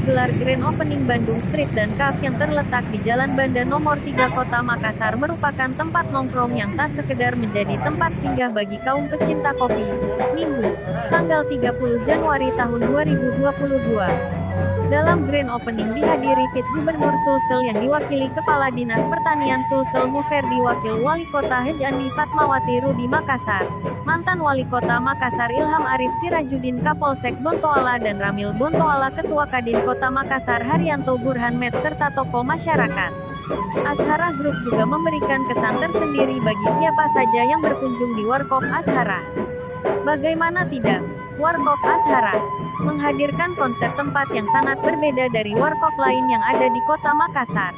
gelar Grand Opening Bandung Street dan Cafe yang terletak di Jalan Banda Nomor 3 Kota Makassar merupakan tempat nongkrong yang tak sekedar menjadi tempat singgah bagi kaum pecinta kopi. Minggu, tanggal 30 Januari tahun 2022. Dalam Grand Opening dihadiri Pit Gubernur Sulsel yang diwakili Kepala Dinas Pertanian Sulsel Muferdi, Wakil Wali Kota Hejani Fatmawati Rudi Makassar, Mantan Wali Kota Makassar Ilham Arif Sirajuddin, Kapolsek Bontoala dan Ramil Bontoala, Ketua Kadin Kota Makassar Haryanto Burhan Med, serta tokoh masyarakat. Azhara Group juga memberikan kesan tersendiri bagi siapa saja yang berkunjung di Warkop Azhara. Bagaimana tidak? Warkop Azhara menghadirkan konsep tempat yang sangat berbeda dari warkop lain yang ada di Kota Makassar.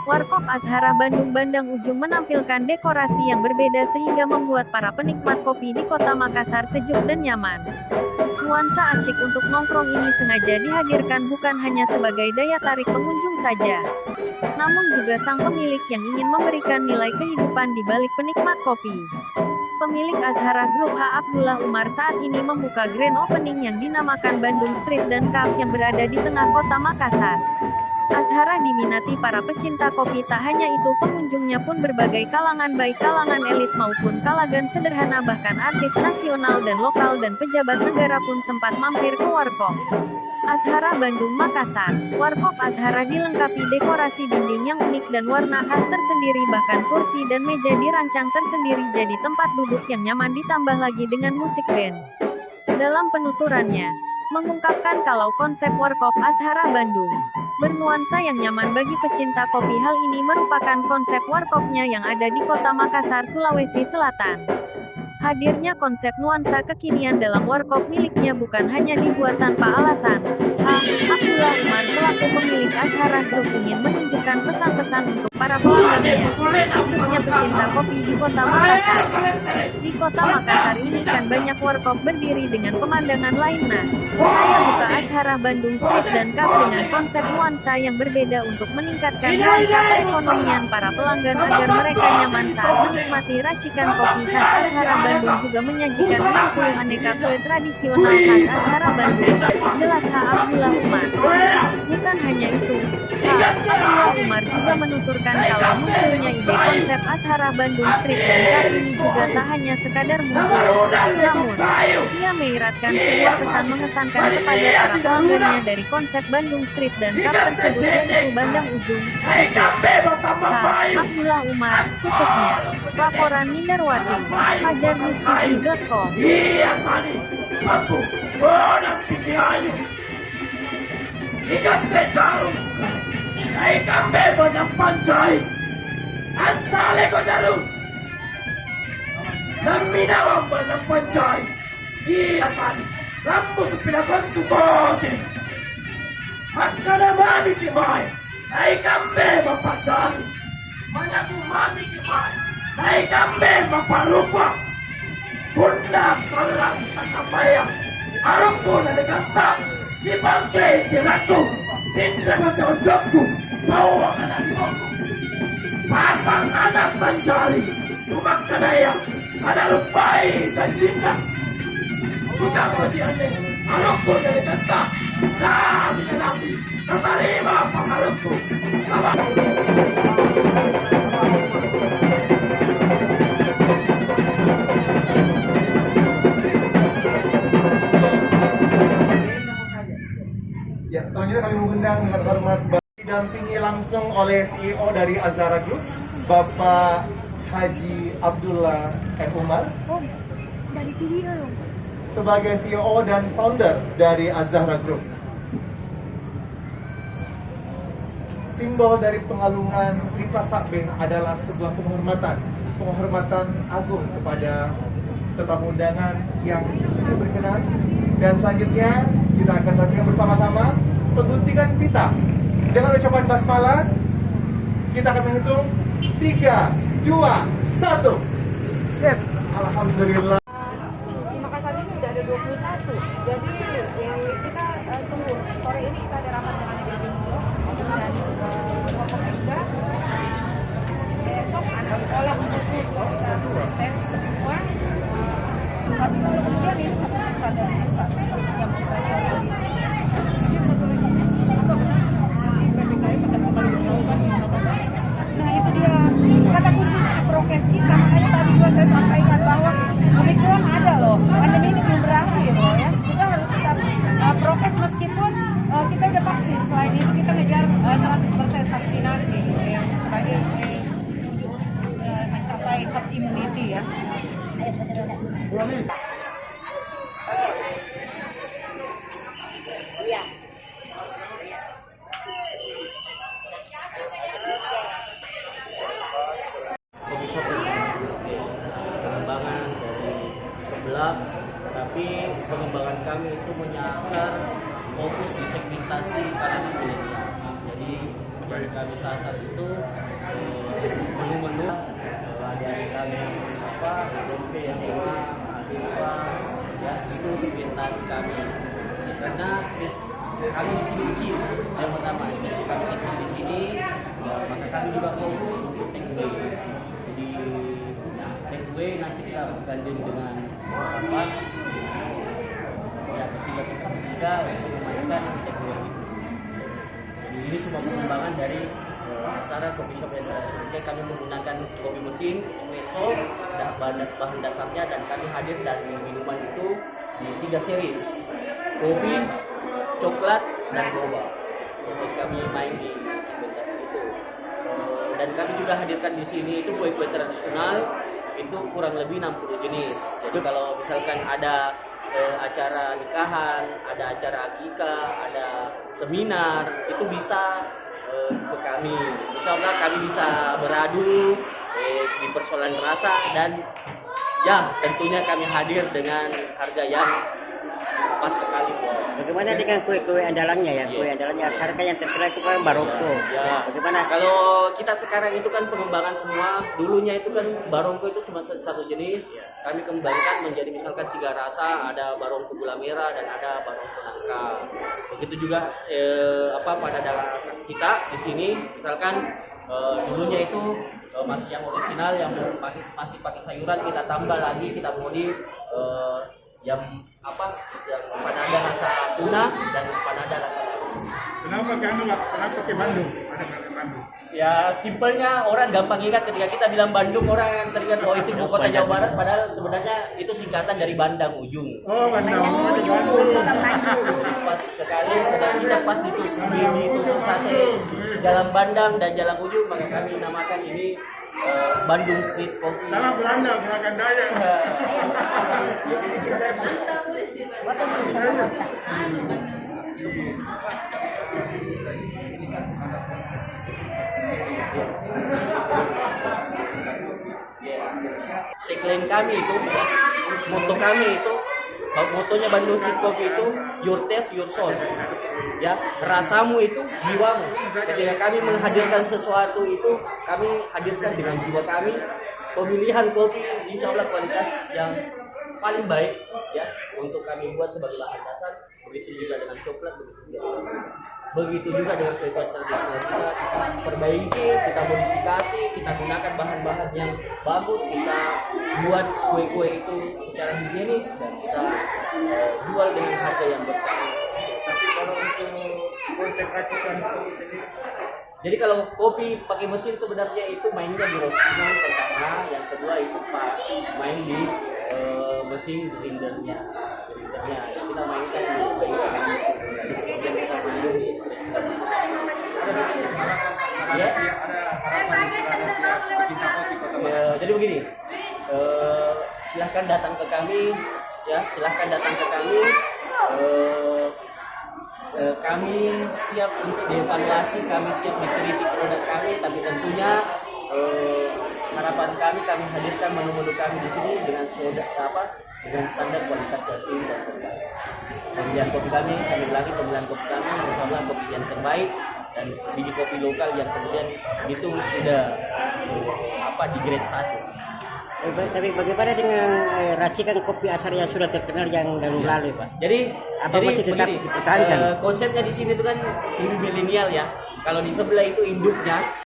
Warkop Azhara Bandung Bandang Ujung menampilkan dekorasi yang berbeda sehingga membuat para penikmat kopi di Kota Makassar sejuk dan nyaman. Nuansa asyik untuk nongkrong ini sengaja dihadirkan bukan hanya sebagai daya tarik pengunjung saja, namun juga sang pemilik yang ingin memberikan nilai kehidupan di balik penikmat kopi. Pemilik Azhara Group H. Abdullah Umar saat ini membuka Grand Opening yang dinamakan Bandung Street dan Cafe yang berada di tengah Kota Makassar. Azhara diminati para pecinta kopi, tak hanya itu pengunjungnya pun berbagai kalangan, baik kalangan elit maupun kalangan sederhana, bahkan artis nasional dan lokal dan pejabat negara pun sempat mampir ke Warkop Azhara Bandung Makassar. Warkop Azhara dilengkapi dekorasi dinding yang unik dan warna khas tersendiri, bahkan kursi dan meja dirancang tersendiri jadi tempat duduk yang nyaman, ditambah lagi dengan musik band. Dalam penuturannya, mengungkapkan kalau konsep Warkop Azhara Bandung bernuansa yang nyaman bagi pecinta kopi. Hal ini merupakan konsep warkopnya yang ada di Kota Makassar, Sulawesi Selatan. Hadirnya konsep nuansa kekinian dalam warkop miliknya bukan hanya dibuat tanpa alasan. Abdullah Umar selaku pemilik Azhara Group ingin menunjukkan pesan-pesan untuk para pelanggannya, khususnya pecinta kopi di Kota Makassar. Di Kota Makassar ini kan banyak warkop berdiri dengan pemandangan lain. Nah, saya buka Azhara Bandung Street dan Cafe dengan konsep nuansa yang berbeda untuk meningkatkan nuansa perekonomian para pelanggan agar mereka nyaman saat menikmati racikan kopi khas Azhara Bandung. Juga menyajikan 60 aneka kue tradisional khas Azhara Bandung. Jelas H. Abdullah Umar. Bukan hanya itu, H. Abdullah Umar juga menuturkan kalau munculnya ide konsep Azhara Bandung Street dan Cafe ini juga tak hanya sekadar muncul, namun ia mengiratkan sebuah pesan mengesankan kepada para pelanggannya dari konsep Bandung Street dan Cafe tersebut, yaitu Bandang Ujung. H. Abdullah Umar. Tutupnya, laporan Mindarwati, fajarnewstv.com. Iya tadi, satu, benang pikir ayu. Ikan teh jarum, ikan bebek dan pancai. Antale ko jarum, dan minawang benang pancai. Iya tadi, lampu sepeda kontu toje. Makana mami kimai, ikan bebek pancai. Banyaku mami kimai, ikan bebek parupa. Bunda salam takabaya, arungku na negata, di bangkai ciraku, tindak mati ojokku, bawa anak ibuku. Pasang anak tanjari, tumak kanaya, ada rupai janjina. Suka baji ane, arungku na negata, dah dikenasi, terima pengaruhku. Sabar. Ya, selanjutnya kami mengundang dengan hormat didampingi langsung oleh CEO dari Azhara Group, Bapak Haji Abdullah Umar. Dari video dong. Sebagai CEO dan founder dari Azhara Group. Simbol dari pengalungan Lipas Sakbe adalah sebuah penghormatan agung kepada tetamu undangan yang sudah berkenan. Dan selanjutnya kita akan saksikan bersama-sama pengguntingan pita. Dengan ucapan basmalah, kita akan menghitung 3, 2, 1. Yes, alhamdulillah. Di Makassar ini udah ada 21. Jadi yang kita tunggu sore ini kita ada rapat dengan dan kelompok Pemda. Besok anak sekolah khususnya kita tes semua. Tapi kalau kemudian ini ada yang mempelajari. Jadi satu lagi prokes kita. Makanya tadi juga saya sampaikan bahwa Omikron ada loh, pandemi ini belum berakhir loh ya. Kita harus tetap prokes meskipun kita udah vaksin. Selain itu kita ngejar 100% vaksinasi gitu ya, sebagai mencapai herd immunity ya. Iya. Pengembangan dari sebelah, tapi pengembangan kami itu menyasar fokus di segmentasi kalangan milenial. Jadi dari kami sasar itu menu-menu adik-adik kami SMP, SMA, mahasiswa, ya itu segmentasi kami. Karena kami di sini kecil, yang pertama spesies kami kecil di sini, maka kami juga fokus untuk take away. Jadi take away nanti kita akan gandeng dengan apa? Ya ketiga untuk memainkan take away itu. Jadi ini cuma pengembangan dari Asara Coffee Shop International. Jadi kami menggunakan kopi mesin, espresso, dan bahan dasarnya, dan kami hadir dari minuman itu di 3 series, kopi, coklat, dan boba. Jadi kami main di segmentasi itu. Dan kami juga hadirkan di sini itu kue-kue tradisional itu kurang lebih 60 jenis. Jadi kalau misalkan ada acara nikahan, ada acara akikah, ada seminar, itu bisa ke kami. Insyaallah kami bisa beradu di persoalan rasa, dan ya tentunya kami hadir dengan harga yang pas sekali. Bagaimana dengan kue-kue andalannya ya? Kue andalannya Asara yang terkenal itu kan Barongko. Ya. Bagaimana? Kalau kita sekarang itu kan pengembangan semua. Dulunya itu kan Barongko itu cuma satu jenis. Kami kembangkan menjadi misalkan 3 rasa. Ada Barongko gula merah dan ada Barongko nangka. Begitu juga pada dalam kita di sini misalkan dulunya itu masih yang original, yang masih pakai sayuran, kita tambah lagi, kita modif yang pada ada rasa tuna dan pada ada rasa lain. Kenapa ke Bandung? Ada ke Bandung? Ya simpelnya orang gampang ingat ketika kita bilang Bandung, orang yang teringat oh itu ibu kota Jawa Barat, padahal sebenarnya itu singkatan dari Bandang Ujung. Oh, Bandung. Pas sekali dan kita pas ditusuk sate Jalan Bandang dan Jalan Ujung, maka kami namakan ini Bandung Street Coffee. Salah Belanda, gerakan daya. Tagline kami itu, moto kami itu, motonya Bandung Street Coffee itu your taste, your soul. Ya, rasamu itu jiwamu. Ketika kami menghadirkan sesuatu itu, kami hadirkan dengan jiwa kami. Pemilihan kopi insya Allah kualitas yang paling baik ya untuk kami buat sebagai bahan dasar. Begitu juga dengan coklat, begitu juga dengan kue-kue tradisional kita perbaiki, kita modifikasi, kita gunakan bahan-bahan yang bagus, kita buat kue-kue itu secara higienis dan kita jual dengan harga yang bersaing. Tapi kalau untuk konsep racikan kopi sendiri, jadi kalau kopi pakai mesin sebenarnya itu mainnya di roasting pertama, yang kedua itu pas main di mesin grindernya. Yang kita mainkan di jadi begini, silahkan datang ke kami, ya silahkan datang ke kami. Kami siap untuk dievaluasi, kami siap dikritik produk kami, tapi tentunya harapan kami hadirkan menu-menu kami di sini dengan dengan standar kualitas tertinggi dan terbaik. Pemilihan kopi kami ulangi pemilihan kopi kami bersama kopi yang terbaik dan biji kopi lokal yang kemudian itu sudah di grade 1. Tapi bagaimana dengan racikan kopi Asara yang sudah terkenal yang dahulu lalu, Pak? Jadi masih tetap begini, dipertahankan? Konsepnya di sini itu kan induk milenial ya. Kalau di sebelah itu induknya